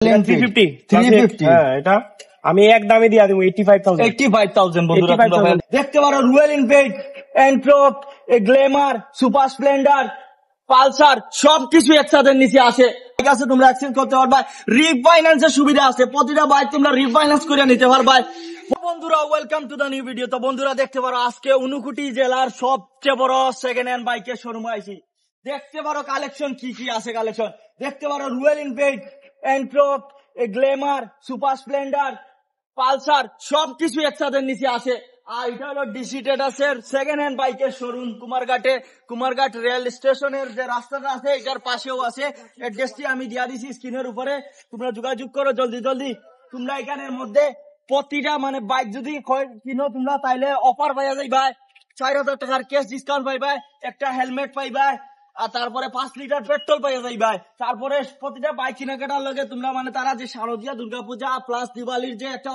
350 এটা আমি এক দামে দিয়ে দেবো 85,000 বন্ধুরা দেখতে পারো Royal Enfield, Ntorq, Glamour, Super Splendor, Pulsar সবকিছু একসাথে নিচে আসে। ঠিক আছে, তোমরা এক্সচেঞ্জ করতে পারবা, রিফাইন্যান্সের সুবিধা আছে, প্রতিটা বাইক তোমরা রিফাইন্যান্স করে নিতে পারবা। বন্ধুরা welcome to the new video. তো বন্ধুরা দেখতে পারো আজকে ঊনকোটি জেলার সবচেয়ে বড় সেকেন্ড হ্যান্ড বাইকের শোরুমে আইছি। দেখতে পারো কালেকশন কি কি আছে, কালেকশন দেখতে পারো Royal Enfield, Ntorq, Glamour, Super Splendor, Pulsar সবকিছু একসাথে নিচে আসে। আর এটা হলো ডিসি ট্রেডার্সের সেকেন্ড হ্যান্ড বাইকের শোরুম কুমারঘাট রেল স্টেশনের যে রাস্তাটা আছে এটার পাশেও আছে। অ্যাড্রেসটি আমি দিয়া দিছি স্ক্রিনের উপরে, তোমরা যোগাযোগ করো জলদি। তোমরা এখানের মধ্যে প্রতিটা মানে বাইক যদি কিনো তোমরা তাইলে অফার পাইয়া যাইবা, 4,000 টাকার ক্যাশ ডিসকাউন্ট পাইবা, একটা হেলমেট পাইবা, আর তারপরে 5 লিটার পেট্রোল পাইয়া যাইবা। তারপরে প্রতিটা বাইক কেনাকাটার লগে তোমরা মানে তারা যে শারদীয়া দুর্গাপূজা প্লাস দিওয়ালির যে একটা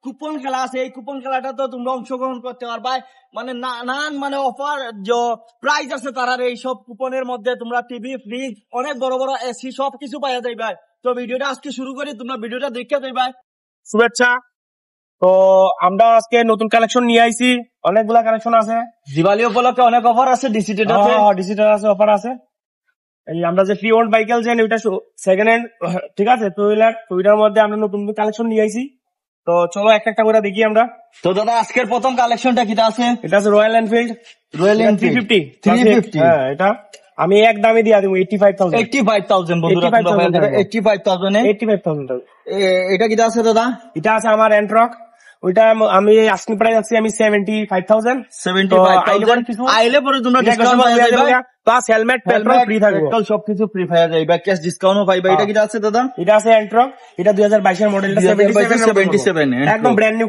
কুপন খেলা আছে, এই কুপন খেলাটা তো তোমরা অংশগ্রহণ করতে পারবা। মানে নানান মানে অফার যে প্রাইজ আছে তারার এই সব কুপনের মধ্যে তোমরা টিভি, ফ্রিজ, অনেক বড় বড় এসি সবকিছু পাইয়া যাইবা। তো ভিডিওটা আজকে শুরু করি, তোমরা ভিডিওটা দেখে যাইবা। শুভেচ্ছা। তো আমরা আজকে নতুন কালেকশন নিয়ে আইছি, অনেকগুলা কালেকশন আছে। দিওয়ালি উপলক্ষে অনেক অফার আছে, ডিসিটার আছে, অফার আছে। এই আমরা যে ফ্রি ওন্ড বাইকেল যে ওইটা সেকেন্ড হ্যান্ড, ঠিক আছে, তো ওইটার মধ্যে আমরা নতুন কালেকশন নিয়ে আইছি। তো চলো একটা করে দেখি আমরা। তো দাদা আজকের প্রথম কালেকশনটা কিটা আছে? এটা আছে রয়্যাল এনফিল্ড 350। হ্যাঁ, এটা আমি এক দামে দিয়ে দেবো 85,000 বন্ধুরা, 85,000। এটা কিটা আছে দাদা? এটা আছে আমার এন্ট্রক, ওইটা আমি আস্কিং প্রাইস আছে আমি 75,000। আইলে পরে তোমরা ডিসকাউন্ট পাইয়া যাবে, প্লাস হেলমেট, পেট্রোল ফ্রি থাকবে, পেট্রোল সবকিছু ফ্রি পাইয়া যাবে, ক্যাশ ডিসকাউন্টও পাইবা। এটা কিটা আছে দাদা? এটা আছে এন্ট্রক, এটা 2022 এর মডেল, 77 একদম ব্র্যান্ড নিউ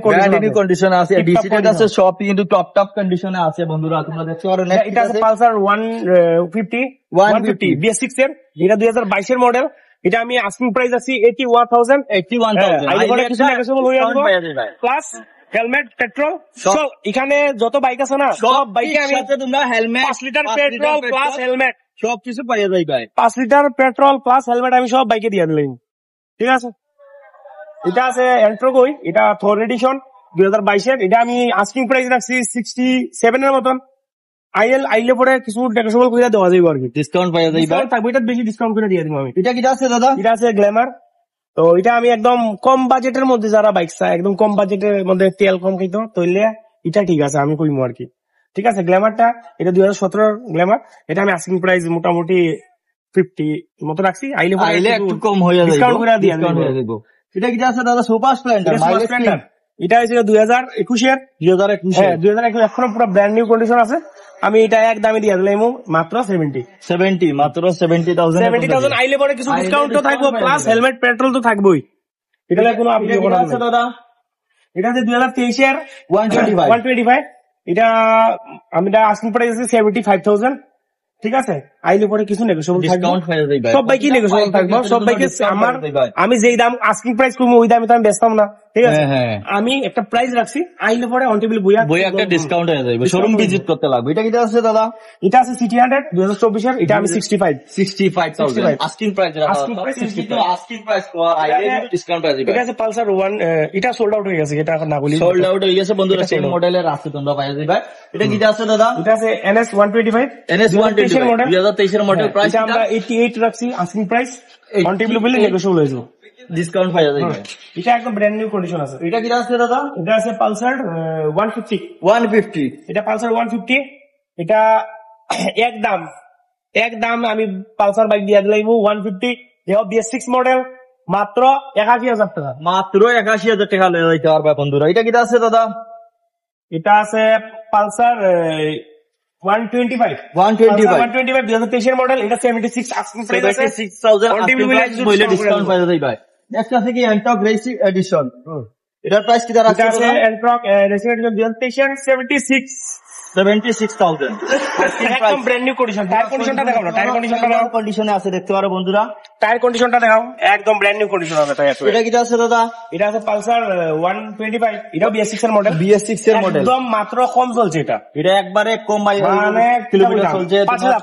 কন্ডিশনে আছে। ডিসিটেড আছে, সব কিন্তু টপ কন্ডিশনে আছে বন্ধুরা, তোমরা দেখতে পারো। এটা আছে পালসার 150 BS6 এর, এটা 2022 এর মডেল। এটা আমি আস্কিং প্রাইস আছে 81,000 প্লাস হেলমেট, পেট্রোল। সব এখানে যত বাইক আছে না সব বাইকে আমি তোমরা helmet, 5 litre petrol plus helmet সবকিছু পাইয়া যাইবা। 5 লিটার পেট্রোল প্লাস হেলমেট আমি সব বাইকে দিয়ে দিলাম, ঠিক আছে। এটা আছে এন্ট্রোগই, এটা 4 এডিশন 2022 এর। এটা আমি আস্কিং প্রাইস রাখছি 67 এর মতন। আইলে পরে কিছু ডেকোরেশন করে দেওয়া যাবে আর কি, ডিসকাউন্ট পাইয়া যাইবা। থাকবে, এটা বেশি ডিসকাউন্ট করে দিয়ে দিব আমি। এটা কিটা আছে দাদা? এটা আছে গ্ল্যামার। তো এটা আমি একদম কম বাজেটের মধ্যে, যারা বাইক চায় একদম কম বাজেটের মধ্যে, তেল কম খাইতো তৈলে এটা ঠিক আছে, আমি কইমু আর কি, ঠিক আছে। গ্ল্যামারটা এটা 2017 গ্ল্যামার, এটা আমি আস্কিং প্রাইস মোটামুটি 50 মতো রাখছি। আইলে একটু কম হয়ে যাবে, ডিসকাউন্ট করে দিয়ে দেব। এটা কিটা আছে দাদা? Super Splendor. এটা হচ্ছে 2021 এর, 2021 এখনো পুরো ব্র্যান্ড নিউ কন্ডিশন আছে। আমি এটা এক দামে দিয়ে দিলাম মাত্র 70,000। আইলে পরে কিছু ডিসকাউন্ট তো থাকবো, প্লাস হেলমেট, পেট্রোল তো থাকবোই। এটা কোনো আপনি দাদা। এটা হচ্ছে 2023 এর 125। এটা আমি আস্কিং প্রাইস আছে 75,000, ঠিক আছে। আইলে পরে কিছু নেগোশিয়েবল থাকবে, সব বাইকে নেগোশিয়েবল থাকবে, সব বাইকে আমার আমি যেই দাম আস্কিং প্রাইস করবো ওই দামে তো আমি বেচতাম না, ঠিক আছে। আমি একটা প্রাইস রাখছি, আইলে পরে অন টেবিল বইয়া একটা ডিসকাউন্ট হয়ে যাবে, শোরুম ভিজিট করতে লাগবে। এটা কিটা আছে দাদা? এটা আছে সিটি 100 2024 এর, এটা আমি 65,000 আস্কিং প্রাইস রাখা। আস্কিং প্রাইস আইলে ডিসকাউন্ট হয়ে যাবে। এটা আছে পালসার 1, এটা সোল্ড আউট হয়ে গেছে, এটা এখন না বলি সোল্ড আউট হয়ে গেছে বন্ধুরা, সেম মডেলের আছে তোমরা পাইয়া যাবে। এটা কিটা আছে দাদা? এটা আছে NS 125 মডেল, 2023 এর মডেল। প্রাইস আমরা 88 রাখছি আস্কিং প্রাইস, অন টেবিল বলে নেগোশিয়েবল হয়ে যাবে, ডিসকাউন্ট পাওয়া যাবে। এটা একদম ব্র্যান্ড নিউ কন্ডিশন আছে। এটা কি আছে দাদা? এটা আছে পালসার 150। এটা পালসার 150, এটা একদম আমি পালসার বাইক দিয়ে দিলাম 150 BS6 মডেল, মাত্র 81,000 টাকা। মাত্র 81,000 টাকা লয়ে যাইতে পারবা বন্ধুরা। এটা কি আছে দাদা? এটা আছে পালসার 125 2023 এর মডেল, এটা 76 আস্কিং প্রাইস আছে 76,000 বইলে ডিসকাউন্ট পাওয়া যাবে। একটা থেকে এন্টক রেসিং এডিশন, এটার প্রাইস কি দাঁড়াচ্ছে? এটা আছে এন্টক রেসিং এডিশন 2023 76 76,000 একদম ব্র্যান্ড নিউ কন্ডিশন। টায়ার কন্ডিশনটা দেখাও না, টায়ার কন্ডিশনটা দেখাও, কন্ডিশনে আছে দেখতে পারো বন্ধুরা। টায়ার কন্ডিশনটা দেখাও, একদম ব্র্যান্ড নিউ কন্ডিশন আছে টায়ার। এটা কি আছে দাদা? এটা আছে পালসার 125, এটাও BS6 এর মডেল। BS6 এর মডেল, একদম মাত্র কম চলছে এটা। এটা একবারে কম মানে কিলোমিটার চলছে,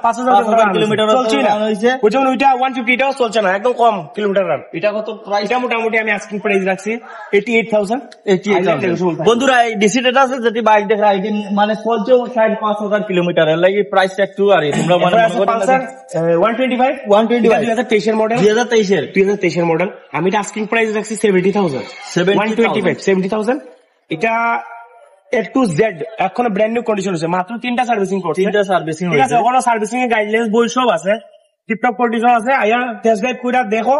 5,000 কিলোমিটার চলছে না হয়েছে। বুঝছেন, ওইটা 150, এটাও চলছে না, একদম কম কিলোমিটার রান। এটা কত প্রাইস? এটা মোটামুটি আমি আস্কিং প্রাইস রাখছি 88,000। বন্ধুরা এই ডিসিটা আছে যেটি বাইক দেখা মানে চলছে 5,000 কিলোমিটার, এর লাগি প্রাইসটা একটু আর তোমরা মানে পালসার 125, 2023 এর মডেল, 2023 এর মডেল। আমি এটা আস্কিং প্রাইস রাখছি 70,000। 70,000 এটা A to Z এখন ব্র্যান্ড নিউ কন্ডিশন আছে, মাত্র 3টা সার্ভিসিং করছে। 3টা সার্ভিসিং ঠিক আছে, ওখানে সার্ভিসিং এর গাইডলাইন্স বই সব আছে, টিপটপ কন্ডিশন আছে। আয়া টেস্ট ড্রাইভ কইরা দেখো,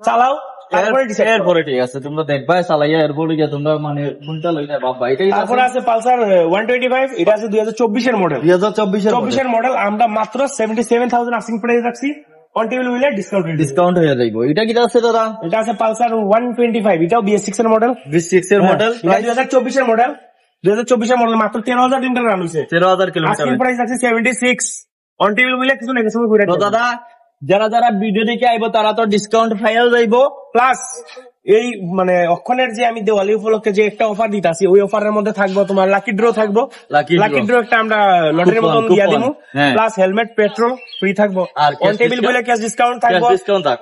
চালাও, তারপরে ডিসাইড করো। এরপরে ঠিক আছে তোমরা দেখবা চালাইয়া এরপরে গিয়ে তোমরা মানে কোনটা লইলা বাবা। এটাই তারপরে আছে পালসার 125, এটা আছে 2024 এর মডেল। 2024 এর মডেল। আমরা মাত্র 77,000 আস্কিং প্রাইস রাখছি, অন টেবিল উইলে ডিসকাউন্ট হয়ে যাইব। এটা কি আছে দাদা? এটা আছে পালসার 125, এটাও BS6 এর মডেল। BS6 এর মডেল, 2024 এর মডেল। 2024 এর মডেল, মাত্র 13,000 কিলোমিটার রান হইছে। 13,000 কিলোমিটার। আস্কিং প্রাইস আছে 76, অন টেবিল উইলে কিছু না কিছু কইরা তো দাদা যারা যারা ভিডিও দেখে আইবো তারা তো ডিসকাউন্ট পাইয়া যাইবো। প্লাস এই মানে অক্ষণের যে আমি দেওয়ালি উপলক্ষে যে একটা অফার দিতাছি, ওই অফারের মধ্যে থাকবো তোমার লাকি ড্র থাকবো। লাকি ড্র একটা আমরা লটারির মতন দিয়া দিব। প্লাস হেলমেট, পেট্রোল ফ্রি থাকবো, আর অন টেবিল বলে ক্যাশ ডিসকাউন্ট থাকবো।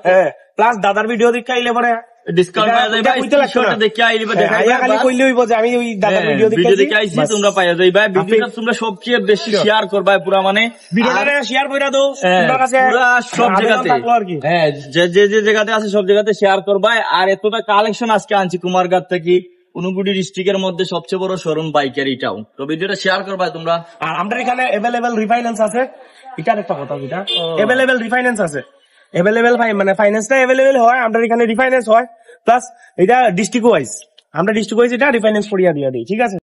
হ্যাঁ, প্লাস দাদার ভিডিও দেখে আইলে পরে ডিসকাউন্ট পাওয়া যাবে। স্ক্রিনশট দেখে আইবা, দেখা খালি কইলে হইবো যে আমি ওই দাদার ভিডিও দেখে আইছি, তোমরা পাওয়া যাইবা। ভিডিওটা তোমরা সবচেয়ে বেশি শেয়ার করবা, পুরো মানে ভিডিওটা শেয়ার কইরা দাও তোমার কাছে পুরো সব জায়গাতে। হ্যাঁ, যে যে জায়গাতে আছে সব জায়গাতে শেয়ার করবা। আর এতটা কালেকশন আজকে আনছি কুমারঘাট থেকে, উনগুড়ি ডিস্ট্রিক্টের মধ্যে সবচেয়ে বড় শোরুম বাইকের এটাও। তো ভিডিওটা শেয়ার করবা তোমরা। আর আমাদের এখানে अवेलेबल রিফাইন্যান্স আছে, এটার একটা কথা, এটা अवेलेबल রিফাইন্যান্স আছে। अवेलेबल মানে ফাইন্যান্সটা अवेलेबल হয়, আমাদের এখানে রিফাইন্যান্স হয়। প্লাস এটা ডিস্ট্রিক্ট ওয়াইজ, আমরা ডিস্ট্রিক্ট ওয়াইজ এটা রিফাইন্যান্স করিয়া দিয়া দিই। ঠিক আছে।